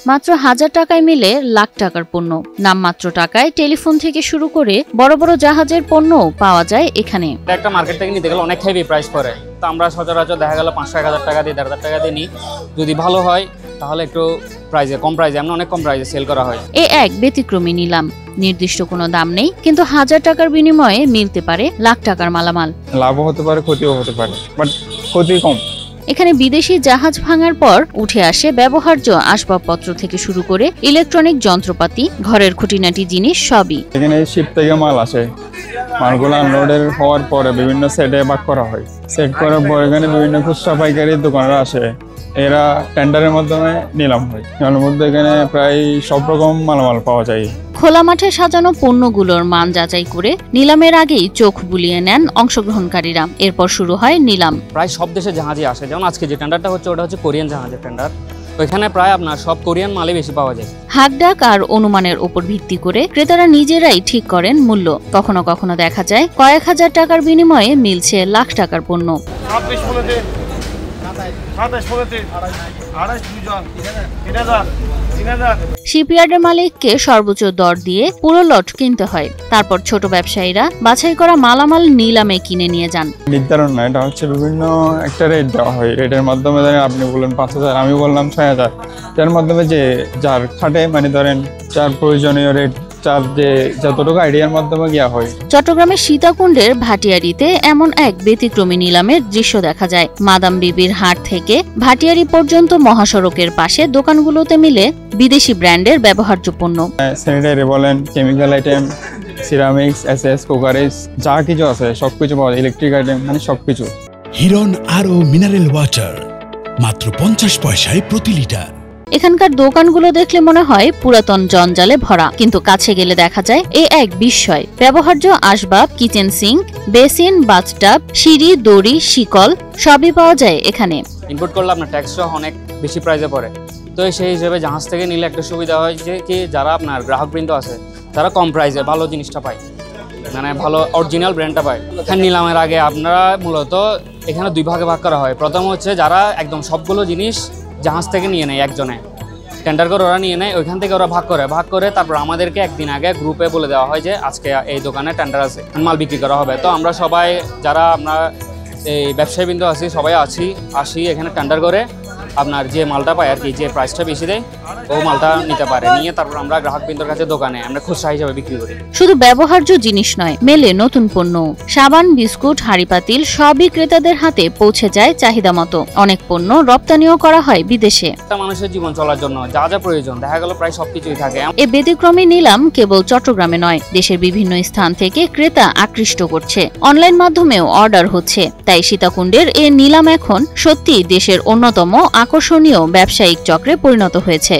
মাত্র 1000 টাকায় মিলে লাখ টাকার পণ্য। নামমাত্র টাকায় টেলিফোন থেকে শুরু করে বড় বড় জাহাজের পণ্যও পাওয়া যায় এখানে। একটা মার্কেট থেকে নিতে গেলে অনেক হেভি প্রাইস পড়ে, তো আমরা সচরাচর দেখা গেল 500-1000 টাকা দিয়ে 1500 টাকা দিয়ে নিই। যদি ভালো হয় তাহলে একটু কম প্রাইসে এমন অনেক কম প্রাইসে সেল করা হয়। এক ব্যতিক্রমী নিলাম, নির্দিষ্ট কোনো দাম নেই, কিন্তু 1000 টাকার বিনিময়ে মিলতে পারে লাখ টাকার মালামাল। লাভও হতে পারে, ক্ষতিও হতে পারে, বাট ক্ষতি কম। এখানে বিদেশি জাহাজ ভাঙার পর উঠে আসে ব্যবহার্য আসবাবপত্র থেকে শুরু করে ইলেকট্রনিক যন্ত্রপাতি, ঘরের খুঁটিনাটি জিনিস সবই। এখানে শিপ থেকে মাল আসে, মালগুলো আনলোডের হওয়ার পরে বিভিন্ন সেটে ভাগ করা হয়। সেট করার পর এখানে বিভিন্ন খুচরা পাইকারি দোকানরা আসে, এরা টেন্ডারের মাধ্যমে নিলাম হয়। এর মধ্যে এখানে প্রায় সব রকম মালামাল পাওয়া যায়। খোলা মাঠে সাজানো পণ্যগুলোর মান যাচাই করে নিলামের আগেই চোখ বুলিয়ে নেন অংশগ্রহণকারীরা। এরপর শুরু হয় নিলাম। প্রায় সব দেশে জাহাজই আসে, যেমন আজকে যে টেন্ডারটা হচ্ছে ওটা হচ্ছে কোরিয়ান জাহাজের টেন্ডার। ওইখানে প্রায় আপনার সব কোরিয়ান মালই বেশি পাওয়া যায়। হাকডাক আর অনুমানের উপর ভিত্তি করে ক্রেতারা নিজেরাই ঠিক করেন মূল্য। কখনো কখনো দেখা যায় কয়েক হাজার টাকার বিনিময়ে মিলছে লাখ টাকার পণ্য। শিপইয়ার্ডের মালিককে সর্বোচ্চ দর দিয়ে পুরো লট কিনতে হয়। তারপর ছোট ব্যবসায়ীরা বাছাই করা মালামাল নিলামে কিনে নিয়ে যান। নির্ধারণ না, এটা হচ্ছে বিভিন্ন একটা রেট দেওয়া হয়। রেটের মাধ্যমে আপনি বললেন 5000, আমি বললাম 6000। যার মাধ্যমে যে যার খাটে মানে ধরেন যার প্রয়োজনীয় রেট যে যতটুকু আইডিয়ার মাধ্যমে গিয়া হয়। চট্টগ্রামের সীতাকুণ্ডের ভাটিয়ারিতে এমন এক ব্যতিক্রমী নিলামের দৃশ্য দেখা যায়। মাদাম বিবির হাট থেকে ভাটিয়ারি পর্যন্ত মহাসড়কের পাশে দোকানগুলোতে মিলে বিদেশি ব্র্যান্ডের ব্যবহার্য পণ্য। স্যানিটারি বলেন, chemical item, ceramics, SS, cookeries, যা কিছু আছে সবকিছু পাওয়া যায়। ইলেকট্রিক আইটেম মানে সবকিছু। হিরন আরও মিনারেল ওয়াটার মাত্র 50 পয়সায় প্রতি লিটার। এখানকার দোকানগুলো দেখলে মনে হয় পুরাতন জঞ্জালে ভরা, কিন্তু কাছে গেলে দেখা যায় এক বিস্ময়। ব্যবহার্য আসবাব, কিচেন সিঙ্ক, বেসিন, বাথটাব, সিঁড়ি, দড়ি, শিকল সবই পাওয়া যায় এখানে। ইম্পোর্ট করলে আপনার ট্যাক্সটা অনেক বেশি প্রাইসে পড়ে, তো সেই হিসেবে জাহাজ থেকে নিলে একটা সুবিধা হয় যে কি যারা আপনার গ্রাহকবৃন্দ আছে তারা কম প্রাইসে ভালো জিনিসটা পায়, মানে ভালো অরিজিনাল ব্র্যান্ডটা পায়। এখানে নিলামের আগে আপনারা মূলত এখানে 2 ভাগে ভাগ করা হয়। প্রথম হচ্ছে যারা একদম সবগুলো জিনিস জাহাজ থেকে নিয়ে নেয়, একজনে টেন্ডার করে ওরা নিয়ে নেয়, ওইখান থেকে ওরা ভাগ করে তারপর আমাদেরকে একদিন আগে গ্রুপে বলে দেওয়া হয় যে আজকে এই দোকানে টেন্ডার আছে, মাল বিক্রি করা হবে। তো আমরা সবাই যারা আমরা এই ব্যবসায়ীবৃন্দ আছি সবাই আসি এখানে টেন্ডার করে আপনার যে মালটা পায় আর কি, যে প্রাইসটা বেশি দেয় ও মালটা নিতে পারে, নিয়ে তারপর আমরা গ্রাহকবৃন্দর কাছে দোকানে আমরা খুচরা হিসাবে বিক্রি করি। শুধু ব্যবহার্য জিনিস নয়, মেলে নতুন পণ্য। সাবান, বিস্কুট, হাঁড়ি পাতিল সবই ক্রেতাদের হাতে পৌঁছে যায় চাহিদা মতো। অনেক পণ্য রপ্তানিও করা হয় বিদেশে। একটা মানুষের জীবন চলার জন্য যা যা প্রয়োজন দেখা গেল প্রায় সবকিছুই থাকে। এই ব্যতিক্রমী নিলাম কেবল চট্টগ্রামে নয়, দেশের বিভিন্ন স্থান থেকে ক্রেতা আকৃষ্ট করছে। অনলাইন মাধ্যমেও অর্ডার হচ্ছে। তাই সীতাকুণ্ডের এই নিলাম এখন সত্যি দেশের অন্যতম আকর্ষণীয় ব্যবসায়িক চক্রে পরিণত হয়েছে।